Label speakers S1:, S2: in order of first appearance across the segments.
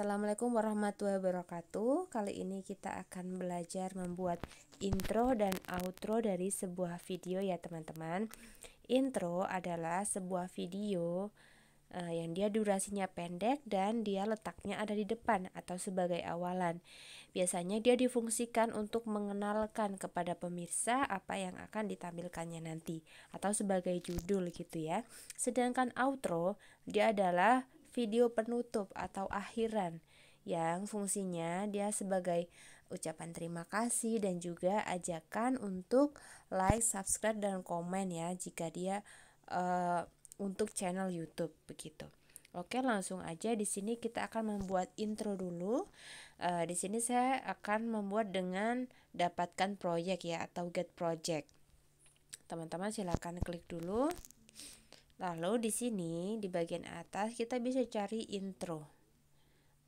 S1: Assalamualaikum warahmatullahi wabarakatuh. Kali ini kita akan belajar membuat intro dan outro dari sebuah video ya teman-teman. Intro adalah sebuah video yang dia durasinya pendek dan dia letaknya ada di depan atau sebagai awalan. Biasanya dia difungsikan untuk mengenalkan kepada pemirsa apa yang akan ditampilkannya nanti atau sebagai judul gitu ya. Sedangkan outro dia adalah video penutup atau akhiran yang fungsinya dia sebagai ucapan terima kasih dan juga ajakan untuk like, subscribe dan komen ya jika dia untuk channel YouTube begitu. Oke, langsung aja di sini kita akan membuat intro dulu. Di sini saya akan membuat dengan dapatkan proyek ya atau get project. Teman-teman silakan klik dulu. Lalu di sini di bagian atas kita bisa cari intro.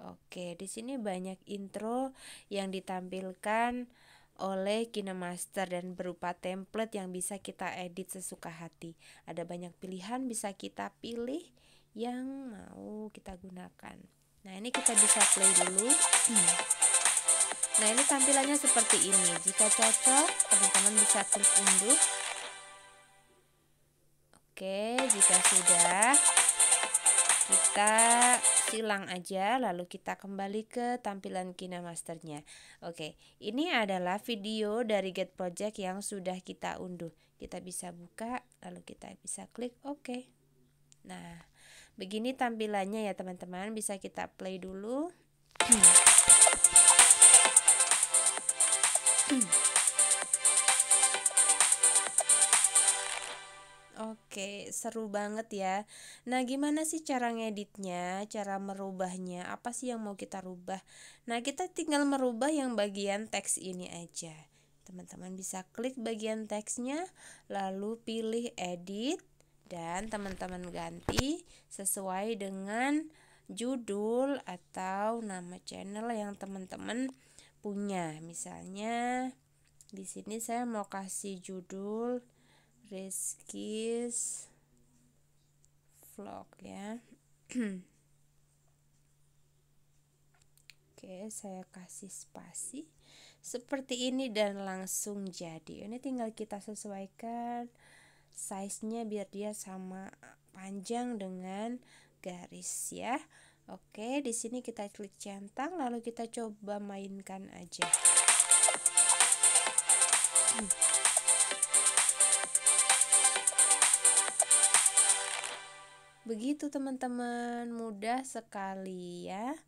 S1: Oke, di sini banyak intro yang ditampilkan oleh KineMaster dan berupa template yang bisa kita edit sesuka hati. Ada banyak pilihan, bisa kita pilih yang mau kita gunakan. Nah, ini kita bisa play dulu. Nah, ini tampilannya seperti ini. Jika cocok, teman-teman bisa klik unduh. Oke, jika sudah, kita silang aja lalu kita kembali ke tampilan KineMasternya. Oke, ini adalah video dari Get Project yang sudah kita unduh. Kita bisa buka lalu kita bisa klik OK. Nah, begini tampilannya ya teman-teman. Bisa kita play dulu. Oke, seru banget ya. Nah, gimana sih cara ngeditnya, cara merubahnya, apa sih yang mau kita rubah? Nah, kita tinggal merubah yang bagian teks ini aja. Teman-teman bisa klik bagian teksnya, lalu pilih edit, dan teman-teman ganti sesuai dengan judul atau nama channel yang teman-teman punya. Misalnya, di sini saya mau kasih judul Rizky's Vlog ya. Oke, saya kasih spasi seperti ini dan langsung jadi. Ini tinggal kita sesuaikan size-nya biar dia sama panjang dengan garis ya. Oke, di sini kita klik centang lalu kita coba mainkan aja. Begitu teman-teman, mudah sekali ya.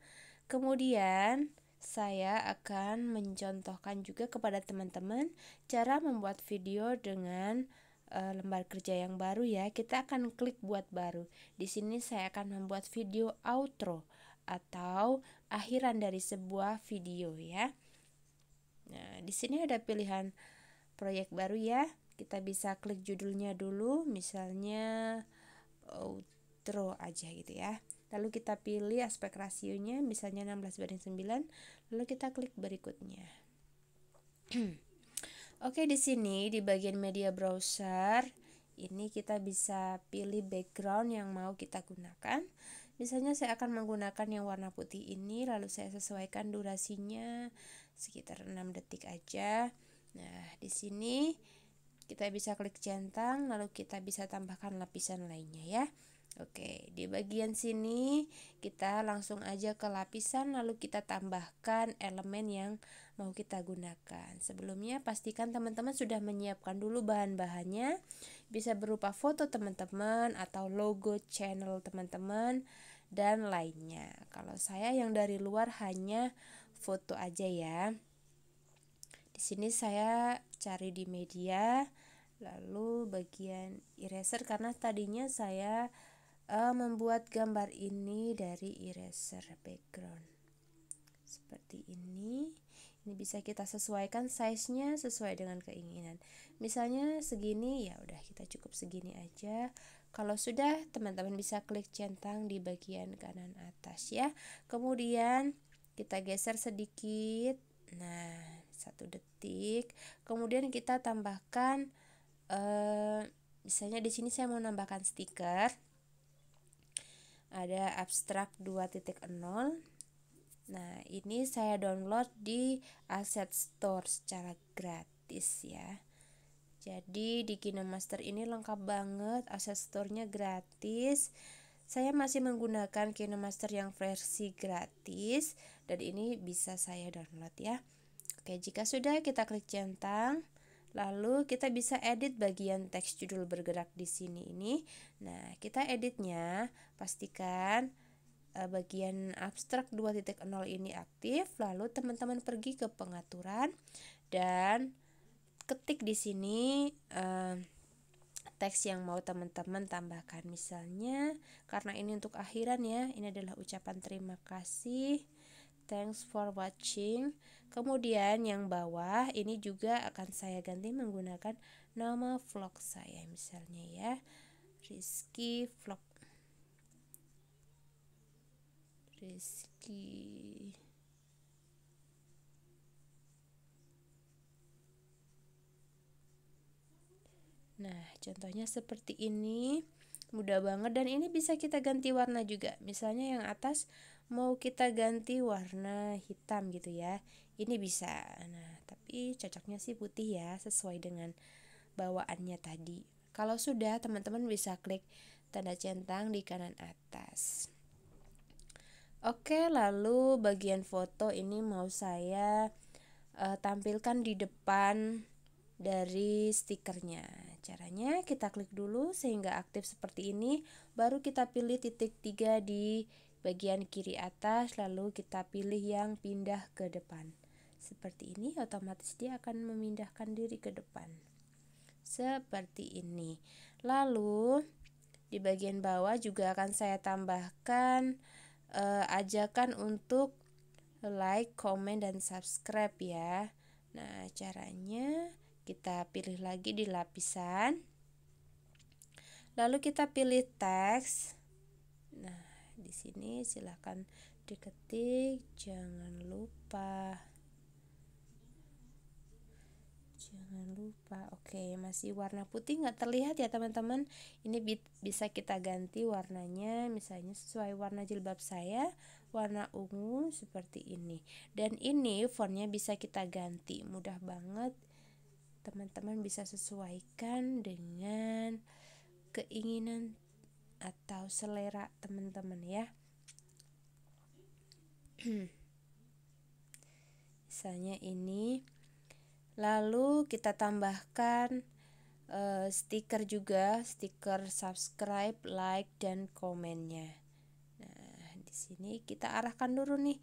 S1: Kemudian saya akan mencontohkan juga kepada teman-teman cara membuat video dengan lembar kerja yang baru ya. Kita akan klik buat baru. Di sini saya akan membuat video outro atau akhiran dari sebuah video ya. Nah, di sini ada pilihan proyek baru ya. Kita bisa klik judulnya dulu, misalnya outro aja gitu ya. Lalu kita pilih aspek rasionya misalnya 16:9, lalu kita klik berikutnya. Oke, di sini di bagian media browser ini kita bisa pilih background yang mau kita gunakan. Misalnya saya akan menggunakan yang warna putih ini, lalu saya sesuaikan durasinya sekitar 6 detik aja. Nah, di sini kita bisa klik centang lalu kita bisa tambahkan lapisan lainnya ya. Oke, di bagian sini kita langsung aja ke lapisan lalu kita tambahkan elemen yang mau kita gunakan. Sebelumnya pastikan teman-teman sudah menyiapkan dulu bahan-bahannya. Bisa berupa foto teman-teman atau logo channel teman-teman dan lainnya. Kalau saya yang dari luar hanya foto aja ya. Di sini saya cari di media, lalu bagian eraser karena tadinya saya membuat gambar ini dari eraser background seperti ini. Ini bisa kita sesuaikan size-nya sesuai dengan keinginan. Misalnya segini, ya udah kita cukup segini aja. Kalau sudah, teman-teman bisa klik centang di bagian kanan atas ya. Kemudian kita geser sedikit. Nah, 1 detik. Kemudian kita tambahkan misalnya di sini saya mau nambahkan stiker. Ada abstrak 2.0. Nah, ini saya download di Asset Store secara gratis ya. Jadi di KineMaster ini lengkap banget, Asset Store-nya gratis. Saya masih menggunakan KineMaster yang versi gratis dan ini bisa saya download ya. Oke, jika sudah, kita klik centang. Lalu kita bisa edit bagian teks judul bergerak di sini ini. Nah, kita editnya pastikan bagian abstrak 2.0 ini aktif. Lalu teman-teman pergi ke pengaturan dan ketik di sini teks yang mau teman-teman tambahkan. Misalnya karena ini untuk akhiran ya, ini adalah ucapan terima kasih, thanks for watching. Kemudian yang bawah ini juga akan saya ganti menggunakan nama vlog saya, misalnya ya, Rizky Vlog, Rizky. Nah, contohnya seperti ini, mudah banget, dan ini bisa kita ganti warna juga. Misalnya yang atas mau kita ganti warna hitam gitu ya, ini bisa. Nah, tapi cocoknya sih putih ya, sesuai dengan bawaannya tadi. Kalau sudah, teman-teman bisa klik tanda centang di kanan atas. Oke, lalu bagian foto ini mau saya tampilkan di depan dari stikernya. Caranya kita klik dulu sehingga aktif seperti ini, baru kita pilih titik 3 di bagian kiri atas, lalu kita pilih yang pindah ke depan. Seperti ini, otomatis dia akan memindahkan diri ke depan. Seperti ini. Lalu di bagian bawah juga akan saya tambahkan ajakan untuk like, comment, dan subscribe ya. Nah, caranya kita pilih lagi di lapisan, lalu kita pilih teks. Nah, di sini silahkan diketik, jangan lupa. Oke, masih warna putih nggak terlihat ya teman-teman. Ini bisa kita ganti warnanya, misalnya sesuai warna jilbab saya, warna ungu seperti ini. Dan ini fontnya bisa kita ganti, mudah banget. Teman-teman bisa sesuaikan dengan keinginan atau selera teman-teman ya. Misalnya ini. Lalu kita tambahkan stiker juga, stiker subscribe, like, dan komennya. Nah, di sini kita arahkan dulu nih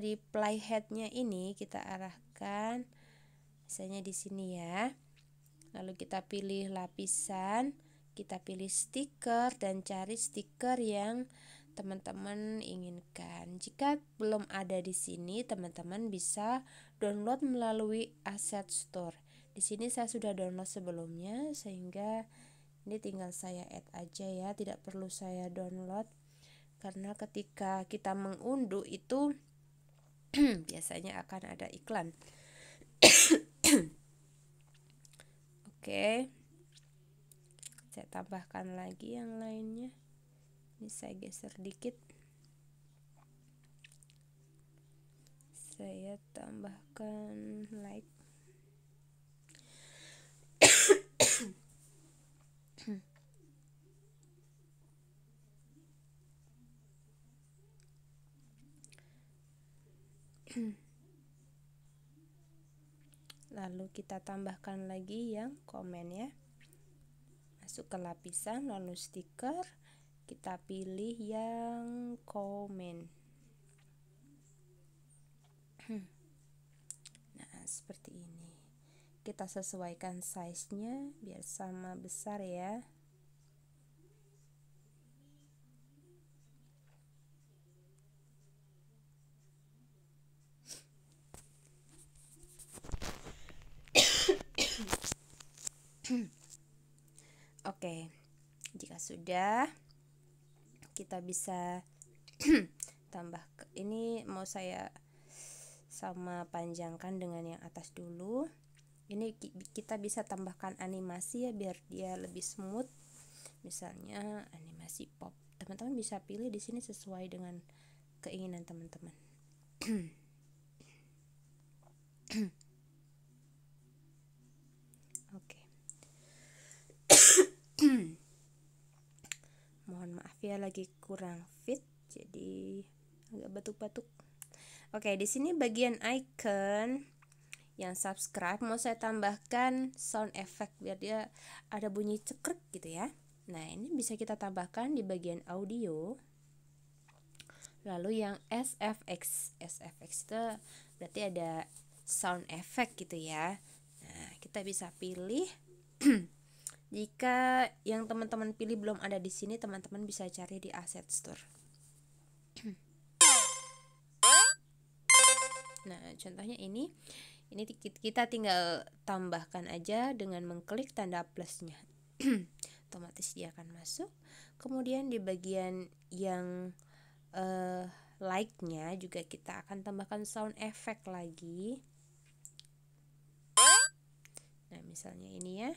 S1: di playheadnya ini kita arahkan. Misalnya di sini ya. Lalu kita pilih lapisan, kita pilih stiker dan cari stiker yang teman-teman inginkan. Jika belum ada di sini, teman-teman bisa download melalui Asset Store. Di sini saya sudah download sebelumnya, sehingga ini tinggal saya add aja ya, tidak perlu saya download. Karena ketika kita mengunduh itu biasanya akan ada iklan. Oke, saya tambahkan lagi yang lainnya. Ini saya geser dikit, saya tambahkan like. Lalu kita tambahkan lagi yang komen ya. Masuk ke lapisan, lalu stiker, kita pilih yang komen. Nah, seperti ini. Kita sesuaikan size-nya biar sama besar ya. Oke, jika sudah, kita bisa tambah. Ini mau saya sama panjangkan dengan yang atas dulu. Ini kita bisa tambahkan animasi ya biar dia lebih smooth. Misalnya animasi pop. Teman-teman bisa pilih di sini sesuai dengan keinginan teman-teman. Oke. Mohon maaf ya, lagi kurang fit jadi agak batuk-batuk. Oke, di sini bagian icon yang subscribe mau saya tambahkan sound effect biar dia ada bunyi cekrek gitu ya. Nah, ini bisa kita tambahkan di bagian audio. Lalu yang SFX itu berarti ada sound effect gitu ya. Nah, kita bisa pilih. Jika yang teman-teman pilih belum ada di sini, teman-teman bisa cari di Asset Store. Nah, contohnya ini kita tinggal tambahkan aja dengan mengklik tanda plusnya. Otomatis dia akan masuk. Kemudian di bagian yang like-nya juga kita akan tambahkan sound effect lagi. Nah, misalnya ini ya.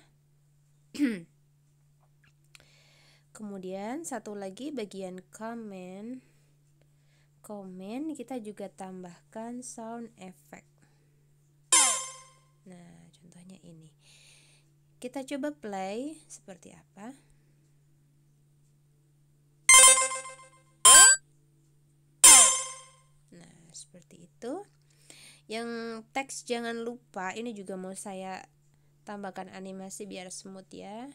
S1: Kemudian satu lagi bagian komen kita juga tambahkan sound effect. Nah, contohnya ini. Kita coba play seperti apa. Nah, seperti itu. Yang teks jangan lupa, ini juga mau saya tambahkan animasi biar smooth ya.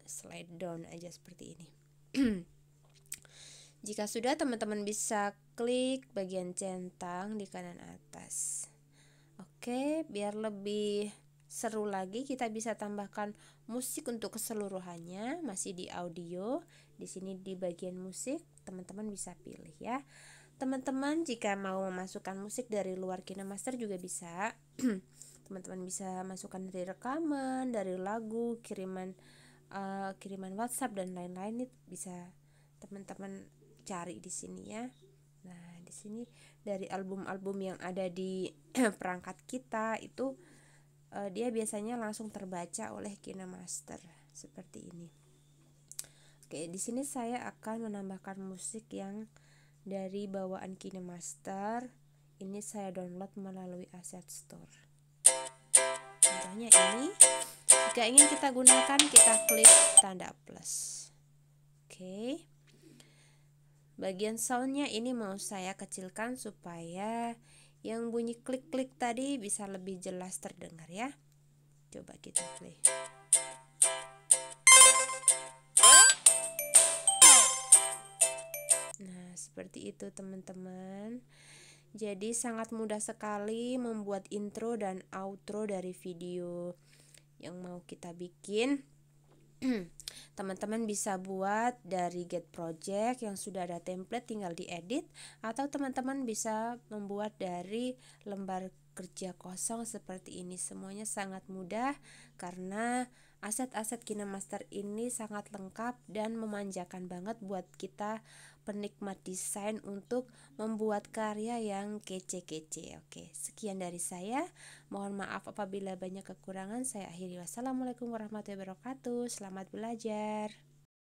S1: Slide down aja seperti ini. Jika sudah, teman-teman bisa klik bagian centang di kanan atas. Oke, biar lebih seru lagi kita bisa tambahkan musik untuk keseluruhannya. Masih di audio. Di sini di bagian musik, teman-teman bisa pilih ya. Teman-teman jika mau memasukkan musik dari luar KineMaster juga bisa. Teman-teman bisa masukkan dari rekaman, dari lagu, kiriman WhatsApp dan lain-lain, itu bisa teman-teman cari di sini ya. Nah, di sini dari album-album yang ada di perangkat kita itu dia biasanya langsung terbaca oleh KineMaster seperti ini. Oke, di sini saya akan menambahkan musik yang dari bawaan KineMaster. Ini saya download melalui Asset Store. Contohnya ini. Jika ingin kita gunakan, kita klik tanda plus. Oke. Bagian soundnya ini mau saya kecilkan supaya yang bunyi klik-klik tadi bisa lebih jelas terdengar ya. Coba kita play. Nah, seperti itu teman-teman. Jadi sangat mudah sekali membuat intro dan outro dari video yang mau kita bikin. Teman-teman bisa buat dari Get Project yang sudah ada template, tinggal diedit, atau teman-teman bisa membuat dari lembar kerja kosong seperti ini. Semuanya sangat mudah karena aset-aset KineMaster ini sangat lengkap dan memanjakan banget buat kita penikmat desain untuk membuat karya yang kece-kece. Oke, sekian dari saya. Mohon maaf apabila banyak kekurangan. Saya akhiri. Wassalamualaikum warahmatullahi wabarakatuh. Selamat belajar.